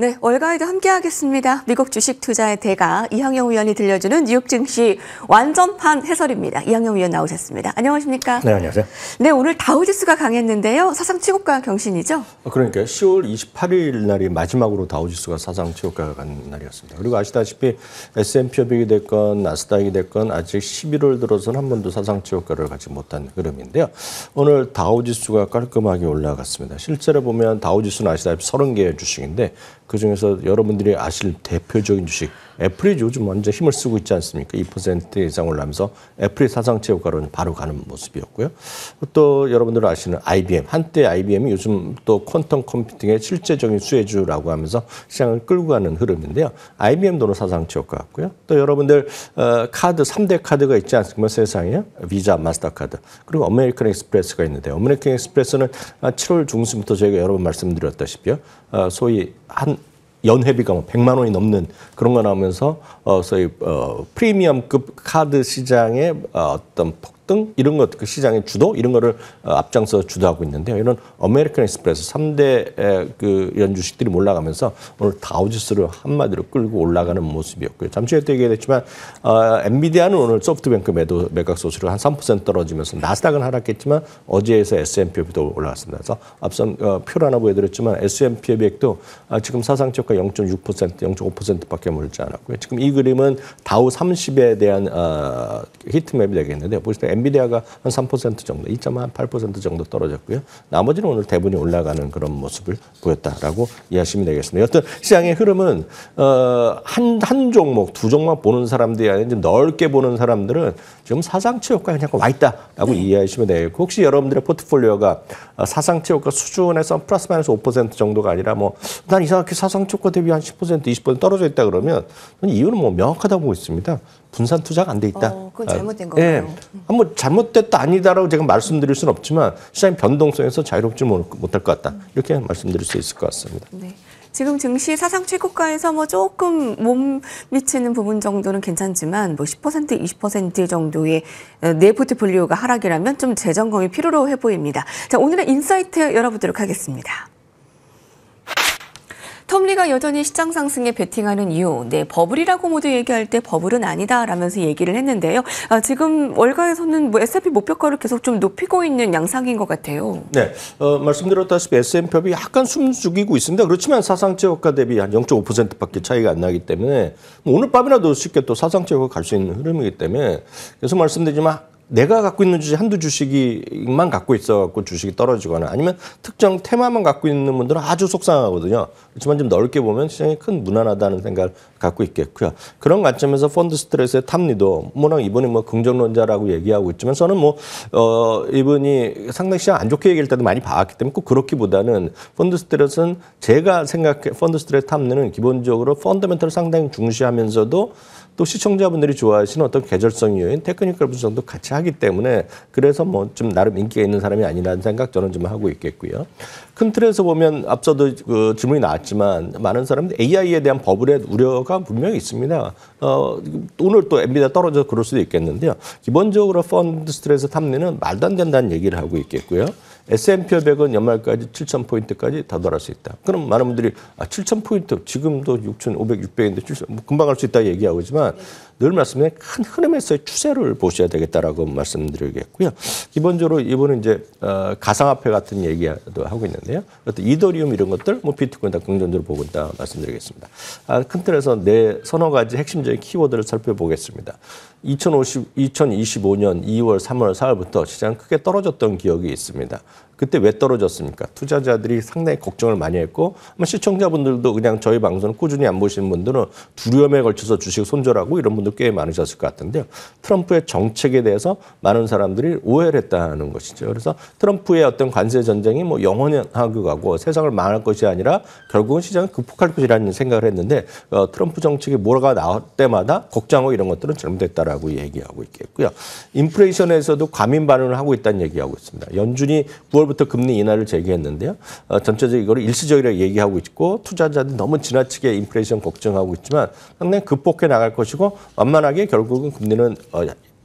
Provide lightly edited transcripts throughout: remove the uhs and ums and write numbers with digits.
네, 월가이드 함께하겠습니다. 미국 주식 투자의 대가 이항영 위원이 들려주는 뉴욕 증시 완전판 해설입니다. 이항영 위원 나오셨습니다. 안녕하십니까? 네, 안녕하세요. 네, 오늘 다우지수가 강했는데요. 사상 최고가 경신이죠? 그러니까 10월 28일 날이 마지막으로 다우지수가 사상 최고가가 간 날이었습니다. 그리고 아시다시피 S&P 500이 됐건 나스닥이 됐건 아직 11월 들어서는 한 번도 사상 최고가를 갖지 못한 흐름인데요. 오늘 다우지수가 깔끔하게 올라갔습니다. 실제로 보면 다우지수는 아시다시피 30개의 주식인데 그중에서 여러분들이 아실 대표적인 주식 애플이 요즘 완전 힘을 쓰고 있지 않습니까? 2% 이상 올라가면서 애플이 사상 최고가로 바로 가는 모습이었고요. 또 여러분들 아시는 IBM, 한때 IBM이 요즘 또 퀀텀 컴퓨팅의 실제적인 수혜주라고 하면서 시장을 끌고 가는 흐름인데요. IBM도 사상 최고가 같고요. 또 여러분들 카드 3대 카드가 있지 않습니까? 세상에 비자, 마스터카드 그리고 아메리칸 익스프레스가 있는데 아메리칸 익스프레스는 7월 중순부터 저희가 여러 번 말씀드렸다시피요. 소위 한 연회비가 뭐 100만 원이 넘는 그런 거 나오면서 소위 프리미엄급 카드 시장의 어떤 폭등 이런 것 그 시장의 주도 이런 거를 앞장서 주도하고 있는데요. 이런 아메리칸 익스프레스 3대 그 이런 주식들이 올라가면서 오늘 다우지수를 한마디로 끌고 올라가는 모습이었고요. 잠시 후에 또 얘기했지만 엔비디아는 오늘 소프트뱅크 매각 소수로 한 3% 떨어지면서 나스닥은 하락했지만 어제에서 S&P 500도 올라갔습니다. 그래서 앞선 표를 하나 보여드렸지만 S&P 500도 지금 사상 최고가 0.6%, 0.5%밖에 몰지 않았고요. 지금 이 그림은 다우 30에 대한 히트맵이 되겠는데요. 보시면 엔비디아가 한 3% 정도, 2.8% 정도 떨어졌고요. 나머지는 오늘 대부분이 올라가는 그런 모습을 보였다라고 이해하시면 되겠습니다. 여튼 시장의 흐름은 한 종목, 두 종목 보는 사람들이 아니라 넓게 보는 사람들은 지금 사상 최고가에 그냥 와 있다라고 이해하시면 되겠고 혹시 여러분들의 포트폴리오가 사상 최고가 수준에서 플러스 마이너스 5% 정도가 아니라 뭐 난 이상하게 사상 최고가 대비 한 10%, 20% 떨어져 있다 그러면 이유는 뭐 명확하다고 보고 있습니다. 분산 투자가 안 돼 있다. 그건 잘못된 거예요. 네. 뭐 잘못됐다 아니다라고 제가 말씀드릴 수는 없지만 시장 변동성에서 자유롭지 못할 것 같다. 이렇게 말씀드릴 수 있을 것 같습니다. 네. 지금 증시 사상 최고가에서 뭐 조금 몸 미치는 부분 정도는 괜찮지만 뭐 10%, 20% 정도의 내 포트폴리오가 하락이라면 좀 재점검이 필요로 해 보입니다. 자, 오늘의 인사이트 열어보도록 하겠습니다. 텀리가 여전히 시장 상승에 베팅하는 이유, 네, 버블이라고 모두 얘기할 때 버블은 아니다라면서 얘기를 했는데요. 지금 월가에서는 뭐 S&P 목표가를 계속 좀 높이고 있는 양상인 것 같아요. 네, 말씀드렸다시피 S&P이 약간 숨죽이고 있습니다. 그렇지만 사상 최고가 대비 한 0.5%밖에 차이가 안 나기 때문에 오늘 밤이라도 쉽게 또 사상 최고가 갈 수 있는 흐름이기 때문에 계속 말씀드리지만 내가 갖고 있는 주식 한두 주식만 갖고 있어갖고 주식이 떨어지거나 아니면 특정 테마만 갖고 있는 분들은 아주 속상하거든요. 그렇지만 좀 넓게 보면 시장이 큰 무난하다는 생각을 갖고 있겠고요. 그런 관점에서 펀드 스트레스의 탑리도 뭐랑 이분이 뭐 긍정론자라고 얘기하고 있지만 저는 뭐 이분이 상당히 시장 안 좋게 얘기할 때도 많이 봐왔기 때문에 꼭 그렇기보다는 펀드 스트레스는 제가 생각해 펀드 스트레스 탑리는 기본적으로 펀더멘털을 상당히 중시하면서도 또 시청자분들이 좋아하시는 어떤 계절성 요인, 테크니컬 분석도 같이 하기 때문에 그래서 뭐 좀 나름 인기가 있는 사람이 아니라는 생각 저는 좀 하고 있겠고요. 큰 틀에서 보면 앞서도 그 질문이 나왔지만 많은 사람들이 AI에 대한 버블의 우려가 분명히 있습니다. 오늘 또 엔비디아 떨어져서 그럴 수도 있겠는데요. 기본적으로 펀드 스트레스 탑리는 말도 안 된다는 얘기를 하고 있겠고요. S&P 500은 연말까지 7,000포인트까지 다달할 수 있다. 그럼 많은 분들이 7,000포인트 지금도 6,500, 600인데 뭐 금방 갈 수 있다 얘기하고 있지만 늘 말씀드린 큰 흐름에서의 추세를 보셔야 되겠다라고 말씀드리겠고요. 기본적으로 이번은 이제 가상화폐 같은 얘기도 하고 있는데요. 어떤 이더리움 이런 것들, 뭐 비트코인 다 긍정적으로 보고 있다 말씀드리겠습니다. 큰 틀에서 네 서너 가지 핵심적인 키워드를 살펴보겠습니다. 2025년 2월, 3월, 4월부터 시장 크게 떨어졌던 기억이 있습니다. 그때 왜 떨어졌습니까? 투자자들이 상당히 걱정을 많이 했고 아마 시청자분들도 그냥 저희 방송을 꾸준히 안 보시는 분들은 두려움에 걸쳐서 주식 손절하고 이런 분들 꽤 많으셨을 것 같은데요. 트럼프의 정책에 대해서 많은 사람들이 오해를 했다는 것이죠. 그래서 트럼프의 어떤 관세 전쟁이 뭐 영원하고 가고 세상을 망할 것이 아니라 결국은 시장을 극복할 것이라는 생각을 했는데 트럼프 정책이 뭐가 나올 때마다 걱정하고 이런 것들은 잘못됐다라고 얘기하고 있겠고요. 인플레이션에서도 과민 반응을 하고 있다는 얘기하고 있습니다. 연준이 9월부터 금리 인하를 제기했는데요. 전체적으로 이거를 일시적이라고 얘기하고 있고 투자자들이 너무 지나치게 인플레이션 걱정하고 있지만 상당히 극복해 나갈 것이고 완만하게 결국은 금리는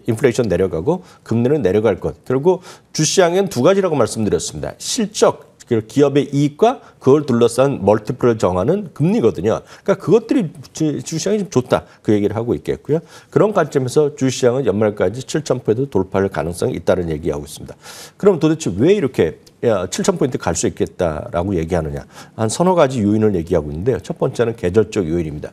인플레이션 내려가고 금리는 내려갈 것. 결국 주시장은 두 가지라고 말씀드렸습니다. 실적 기업의 이익과 그걸 둘러싼 멀티플을 정하는 금리거든요. 그러니까 그것들이 주시장이 좀 좋다. 그 얘기를 하고 있겠고요. 그런 관점에서 주시장은 연말까지 7,000포인트 돌파할 가능성이 있다는 얘기하고 있습니다. 그럼 도대체 왜 이렇게 7,000포인트 갈 수 있겠다라고 얘기하느냐. 한 서너 가지 요인을 얘기하고 있는데요. 첫 번째는 계절적 요인입니다.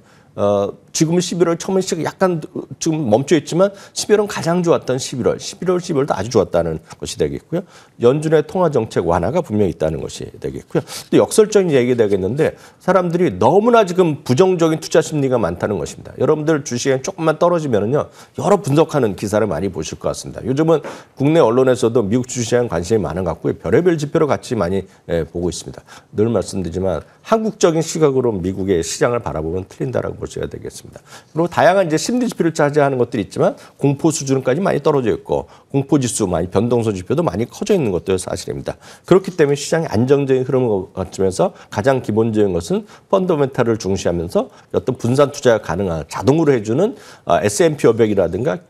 지금은 11월 처음에 약간 지금 멈춰 있지만 12월은 가장 좋았던 11월, 12월도 아주 좋았다는 것이 되겠고요. 연준의 통화 정책 완화가 분명히 있다는 것이 되겠고요. 또 역설적인 얘기 되겠는데 사람들이 너무나 지금 부정적인 투자 심리가 많다는 것입니다. 여러분들 주식이 조금만 떨어지면은요 여러 분석하는 기사를 많이 보실 것 같습니다. 요즘은 국내 언론에서도 미국 주식시장 관심이 많은 것 같고요. 별의별 지표로 같이 많이 보고 있습니다. 늘 말씀드리지만 한국적인 시각으로 미국의 시장을 바라보면 틀린다라고 보셔야 되겠습니다. 그리고 다양한 이제 심리 지표를 차지하는 것들이 있지만 공포 수준까지 많이 떨어져 있고 공포 지수 많이 변동성 지표도 많이 커져 있는 것도 사실입니다. 그렇기 때문에 시장의 안정적인 흐름을 거치면서 가장 기본적인 것은 펀더멘탈을 중시하면서 어떤 분산 투자가 가능한 자동으로 해주는 S&P 500이라든가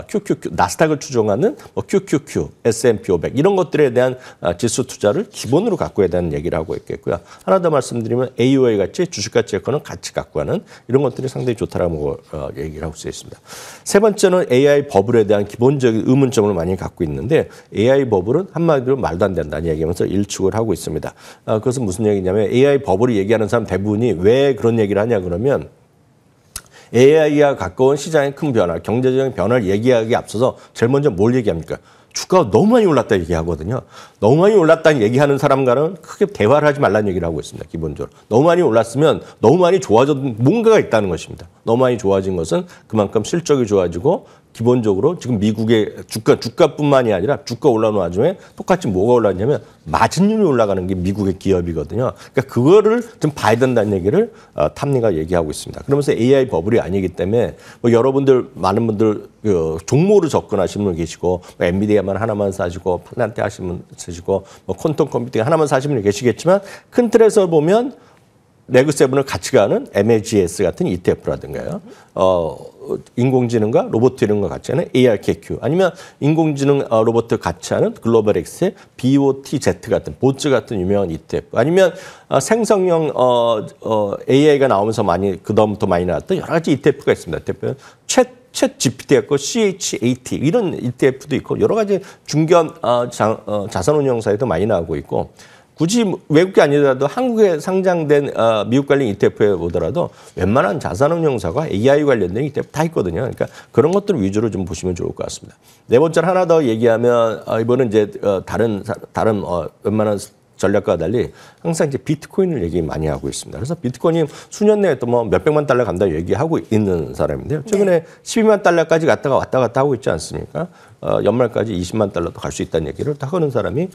QQQ, 나스닥을 추종하는 QQQ, S&P 500 이런 것들에 대한 지수 투자를 기본으로 갖고 해야 되는 얘기를 하고 있겠고요. 하나 더 말씀드리면 AOA 같이 주식가치 에코는 같이 갖고 하는 이런 것들이 상당히 좋다라고 얘기를 하고 있습니다. 세 번째는 AI 버블에 대한 기본적인 의문점을 많이 갖고 있는데 AI 버블은 한마디로 말도 안 된다는 얘기하면서 일축을 하고 있습니다. 그것은 무슨 얘기냐면 AI 버블을 얘기하는 사람 대부분이 왜 그런 얘기를 하냐 그러면 AI와 가까운 시장의 큰 변화, 경제적인 변화를 얘기하기에 앞서서 제일 먼저 뭘 얘기합니까? 주가가 너무 많이 올랐다 얘기하거든요. 너무 많이 올랐다는 얘기하는 사람과는 크게 대화를 하지 말라는 얘기를 하고 있습니다. 기본적으로. 너무 많이 올랐으면 너무 많이 좋아진 뭔가가 있다는 것입니다. 너무 많이 좋아진 것은 그만큼 실적이 좋아지고 기본적으로 지금 미국의 주가뿐만이 아니라 주가 올라오는 와중에 똑같이 뭐가 올랐냐면 마진율이 올라가는 게 미국의 기업이거든요. 그러니까 그거를 좀 봐야 된다는 얘기를 탐리가 얘기하고 있습니다. 그러면서 AI 버블이 아니기 때문에 뭐 여러분들 많은 분들 종목으로 접근하시는 분 계시고 뭐 엔비디아만 하나만 사시고 플란테 하시는 분 쓰시고 뭐 퀀텀 컴퓨팅 하나만 사시는 분 계시겠지만 큰 틀에서 보면 레그7을 같이 가는 MAGS 같은 ETF라든가요. 인공지능과 로봇 이런 거 같이 하는 ARKQ 아니면 인공지능 로봇 같이 하는 글로벌엑스의 BOTZ 같은 보츠 같은 유명한 ETF 아니면 생성형 AI가 나오면서 많이 그다음부터 많이 나왔던 여러 가지 ETF가 있습니다. ETF는 챗 GPT 있고 CHAT 이런 ETF도 있고 여러 가지 중견 자산운용사에도 많이 나오고 있고 굳이 외국이 아니더라도 한국에 상장된 미국 관련 ETF에 보더라도 웬만한 자산운용사가 AI 관련된 ETF 다 있거든요. 그러니까 그런 것들 위주로 좀 보시면 좋을 것 같습니다. 네 번째로 하나 더 얘기하면 이번은 이제 다른 웬만한 전략과 달리 항상 이제 비트코인을 얘기 많이 하고 있습니다. 그래서 비트코인이 수년 내에 또 뭐 몇백만 달러 간다 얘기하고 있는 사람인데요. 최근에 12만 달러까지 왔다 갔다 하고 있지 않습니까? 연말까지 20만 달러도 갈 수 있다는 얘기를 하는 사람이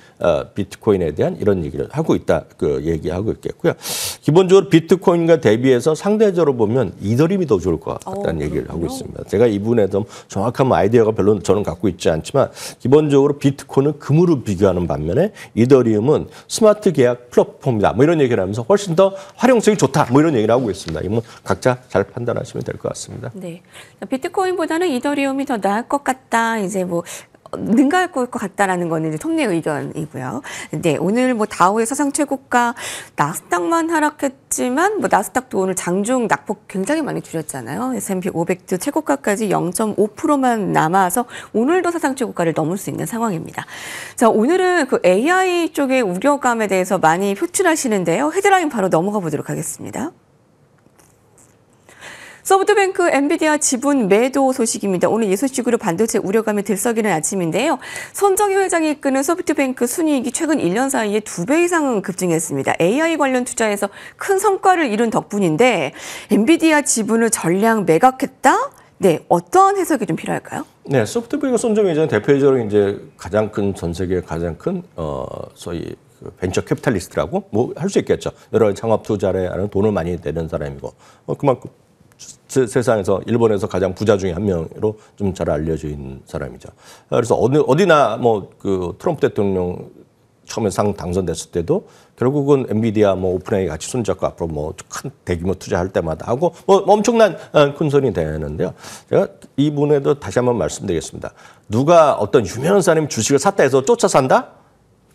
비트코인에 대한 이런 얘기를 하고 있다. 그 얘기하고 있겠고요. 기본적으로 비트코인과 대비해서 상대적으로 보면 이더리움이 더 좋을 것 같다는 얘기를 하고 있습니다. 제가 이 부분에 좀 정확한 아이디어가 별로 저는 갖고 있지 않지만 기본적으로 비트코인은 금으로 비교하는 반면에 이더리움은 스마트 계약 플랫폼이다. 뭐 이런 얘기를 하면서 훨씬 더 활용성이 좋다. 뭐 이런 얘기를 하고 있습니다. 이건 각자 잘 판단하시면 될 것 같습니다. 네, 비트코인보다는 이더리움이 더 나을 것 같다. 이제 뭐 능가할 것 같다라는 거는 이제 톱니 의견이고요. 네, 오늘 뭐 다우의 사상 최고가 나스닥만 하락했지만 뭐 나스닥도 오늘 장중 낙폭 굉장히 많이 줄였잖아요. S&P 500도 최고가까지 0.5%만 남아서 오늘도 사상 최고가를 넘을 수 있는 상황입니다. 자, 오늘은 그 AI 쪽의 우려감에 대해서 많이 표출하시는데요. 헤드라인 바로 넘어가 보도록 하겠습니다. 소프트뱅크 엔비디아 지분 매도 소식입니다. 오늘 이 소식으로 반도체 우려감이 들썩이는 아침인데요. 손정희 회장이 이끄는 소프트뱅크 순이익이 최근 1년 사이에 2배 이상 급증했습니다. AI 관련 투자에서 큰 성과를 이룬 덕분인데 엔비디아 지분을 전량 매각했다? 네, 어떤 해석이 좀 필요할까요? 네, 소프트뱅크 손정희 회장은 대표적으로 이제 가장 큰 전 세계 가장 큰 소위 벤처 캐피탈리스트라고 뭐 할 수 있겠죠. 여러 창업 투자를 하는 돈을 많이 내는 사람이고 그만큼 세상에서 일본에서 가장 부자 중에 한 명으로 좀 잘 알려져 있는 사람이죠. 그래서 어디나 뭐 그 트럼프 대통령 처음에 당선됐을 때도 결국은 엔비디아 뭐 오픈AI 같이 손잡고 앞으로 뭐 큰 대규모 투자할 때마다 하고 뭐 엄청난 큰 손이 되는데요. 제가 이 부분에도 다시 한번 말씀드리겠습니다. 누가 어떤 유명한 사람이 주식을 샀다 해서 쫓아 산다?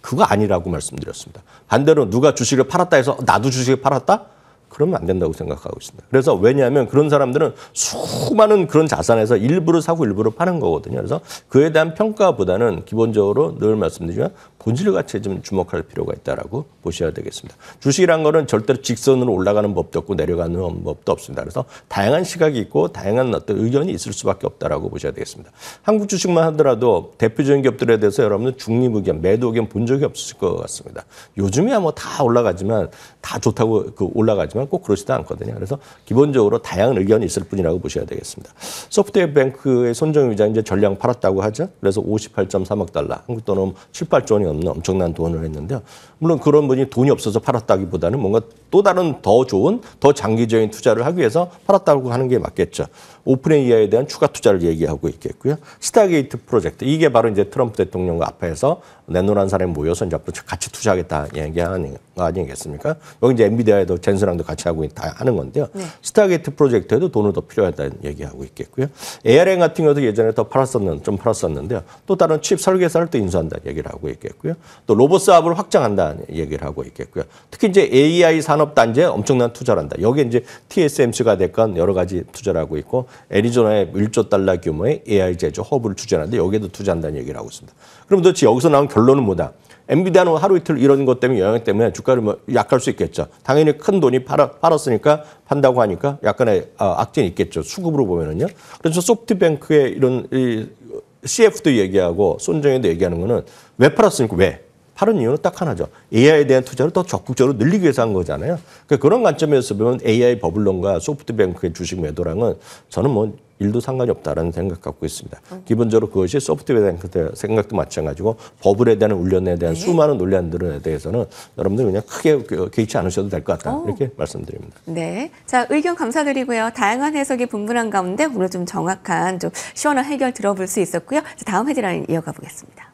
그거 아니라고 말씀드렸습니다. 반대로 누가 주식을 팔았다 해서 나도 주식을 팔았다? 그러면 안 된다고 생각하고 있습니다. 그래서 왜냐하면 그런 사람들은 수많은 그런 자산에서 일부를 사고 일부를 파는 거거든요. 그래서 그에 대한 평가보다는 기본적으로 늘 말씀드리지만 본질 가치에 좀 주목할 필요가 있다라고 보셔야 되겠습니다. 주식이란 거는 절대로 직선으로 올라가는 법도 없고 내려가는 법도 없습니다. 그래서 다양한 시각이 있고 다양한 어떤 의견이 있을 수밖에 없다라고 보셔야 되겠습니다. 한국 주식만 하더라도 대표적인 기업들에 대해서 여러분은 중립 의견, 매도 의견 본 적이 없을 것 같습니다. 요즘이야 뭐 다 올라가지만 다 좋다고 올라가지만 꼭 그렇지도 않거든요. 그래서 기본적으로 다양한 의견이 있을 뿐이라고 보셔야 되겠습니다. 소프트뱅크의 손정유자 이제 전량 팔았다고 하죠. 그래서 58.3억 달러, 한국 돈은 7, 8조 원이 없는 엄청난 돈을 했는데요. 물론 그런 분이 돈이 없어서 팔았다기보다는 뭔가 또 다른 더 좋은, 더 장기적인 투자를 하기 위해서 팔았다고 하는 게 맞겠죠. 오픈AI에 대한 추가 투자를 얘기하고 있겠고요. 스타게이트 프로젝트, 이게 바로 이제 트럼프 대통령과 앞에서 내노란 사람이 모여서 이제 앞으로 같이 투자하겠다 얘기하는 거 아니겠습니까? 여기 이제 엔비디아에도 젠슨랑도 같이 하고 다 하는 건데요. 네. 스타게이트 프로젝트에도 돈을 더 필요하다는 얘기하고 있겠고요. ARM 같은 경우도 예전에 좀 팔았었는데요. 또 다른 칩 설계사를 또 인수한다는 얘기를 하고 있겠고요. 또 로봇 사업을 확장한다는 얘기를 하고 있겠고요. 특히 이제 AI 산업 단지에 엄청난 투자를 한다. 여기에 이제 TSMC가 됐건 여러 가지 투자를 하고 있고 애리조나에 1조 달러 규모의 AI 제조 허브를 투자하는데 여기에도 투자한다는 얘기를 하고 있습니다. 그럼 도대체 여기서 나온 결론은 뭐다? 엔비디아는 하루 이틀 이런 것 때문에 영향 때문에 주가를 뭐 약할 수 있겠죠. 당연히 큰 돈이 팔았으니까 판다고 하니까 약간의 악재는 있겠죠. 수급으로 보면은요. 그래서 소프트뱅크의 이런 CF도 얘기하고 손정혜도 얘기하는 거는 왜 팔았으니까 왜? 팔은 이유는 딱 하나죠. AI에 대한 투자를 더 적극적으로 늘리기 위해서 한 거잖아요. 그러니까 그런 관점에서 보면 AI 버블론과 소프트뱅크의 주식 매도랑은 저는 뭐 일도 상관이 없다라는 생각 갖고 있습니다. 기본적으로 그것이 소프트뱅크 생각도 마찬가지고 버블에 대한 훈련에 대한 수많은 논란들에 대해서는 여러분들 그냥 크게 개의치 않으셔도 될 것 같다. 이렇게 말씀드립니다. 네. 자, 의견 감사드리고요. 다양한 해석이 분분한 가운데 오늘 좀 정확한 좀 시원한 해결 들어볼 수 있었고요. 자, 다음 헤드라인 이어가 보겠습니다.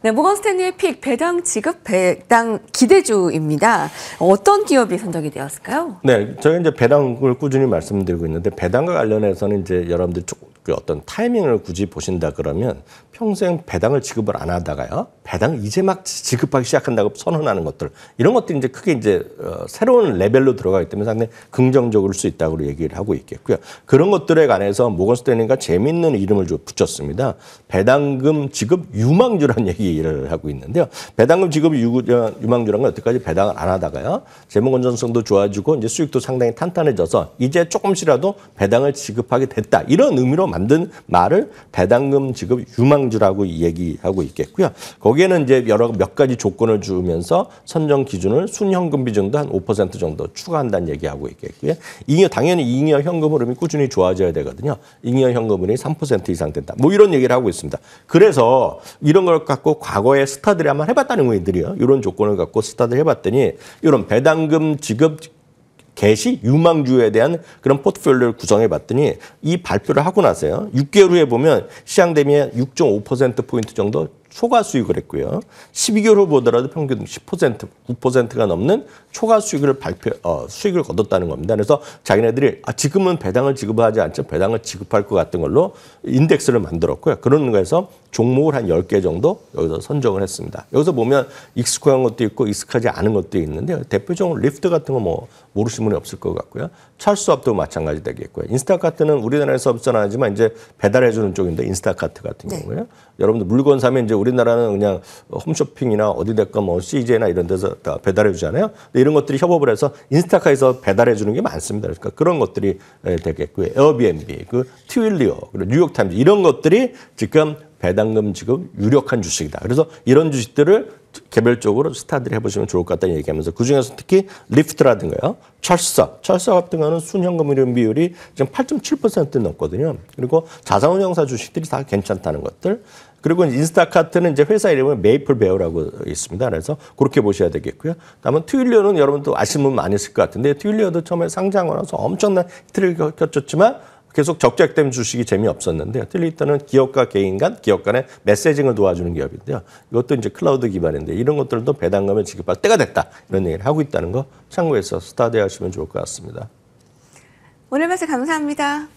네, 모건 스탠리의 픽 배당 지급 배당 기대주입니다. 어떤 기업이 선정이 되었을까요? 네, 저희 이제 배당을 꾸준히 말씀드리고 있는데 배당과 관련해서는 이제 여러분들 그 어떤 타이밍을 굳이 보신다 그러면 평생 배당을 지급을 안 하다가요. 배당 이제 막 지급하기 시작한다고 선언하는 것들 이런 것들이 이제 크게 이제 새로운 레벨로 들어가기 때문에 상당히 긍정적일 수 있다고 얘기를 하고 있겠고요. 그런 것들에 관해서 모건 스탠리가 재미있는 이름을 붙였습니다. 배당금 지급 유망주라는 얘기를 하고 있는데요. 배당금 지급 유망주라는 건 여태까지 배당을 안 하다가요. 재무 건전성도 좋아지고 이제 수익도 상당히 탄탄해져서 이제 조금씩이라도 배당을 지급하게 됐다. 이런 의미로 만든 말을 배당금 지급 유망주라고 얘기하고 있겠고요. 거기에는 이제 몇 가지 조건을 주면서 선정 기준을 순현금비 정도 한 5% 정도 추가한다는 얘기하고 있겠고요. 당연히 잉여 현금 흐름이 꾸준히 좋아져야 되거든요. 잉여 현금 흐름이 3% 이상 된다. 뭐 이런 얘기를 하고 있습니다. 그래서 이런 걸 갖고 과거에 스타들이 한번 해봤다는 거들이요. 이런 조건을 갖고 스타들 해봤더니 이런 배당금 지급 개시 유망주에 대한 그런 포트폴리오를 구성해 봤더니 이 발표를 하고 나서요. 6개월 후에 보면 시장 대비에 6.5%포인트 정도 초과 수익을 했고요. 12개월 후 보더라도 평균 10%, 9%가 넘는 초과 수익을 수익을 거뒀다는 겁니다. 그래서 자기네들이 지금은 배당을 지급하지 않죠. 배당을 지급할 것 같은 걸로 인덱스를 만들었고요. 그런 거에서 종목을 한 10개 정도 여기서 선정을 했습니다. 여기서 보면 익숙한 것도 있고 익숙하지 않은 것도 있는데 대표적으로 리프트 같은 거 뭐 모르시는 분이 없을 것 같고요. 찰스업도 마찬가지 되겠고요. 인스타카트는 우리나라에서 없어는 하지만 이제 배달해주는 쪽인데 인스타카트 같은 경우에요. 여러분들 물건 사면 이제 우리나라는 그냥 홈쇼핑이나 어디 됐건 뭐 CJ나 이런 데서 다 배달해 주잖아요. 근데 이런 것들이 협업을 해서 인스타카에서 배달해 주는 게 많습니다. 그러니까 그런 것들이 되겠고요. 에어비앤비, 그 트윌리오, 그리고 뉴욕타임즈 이런 것들이 지금 배당금 지급 유력한 주식이다. 그래서 이런 주식들을 개별적으로 스타들이 해보시면 좋을 것 같다는 얘기하면서 그중에서 특히 리프트라든가요. 찰스업 같은 거는 순현금 흐름 비율이 지금 8.7% 넘거든요. 그리고 자산운용사 주식들이 다 괜찮다는 것들. 그리고 인스타카트는 이제 회사 이름은 메이플베어라고 있습니다. 그래서 그렇게 보셔야 되겠고요. 다음은 트윌리오는 여러분도 아시는 분 많이 있을 것 같은데 트윌리오도 처음에 상장하고 나서 엄청난 히트를 켰었지만 계속 적자되면 주식이 재미없었는데 트위터는 기업과 개인 간, 기업 간의 메시징을 도와주는 기업인데요. 이것도 이제 클라우드 기반인데 이런 것들도 배당금을 지급할 때가 됐다. 이런 얘기를 하고 있다는 거 참고해서 스타디 하시면 좋을 것 같습니다. 오늘 말씀 감사합니다.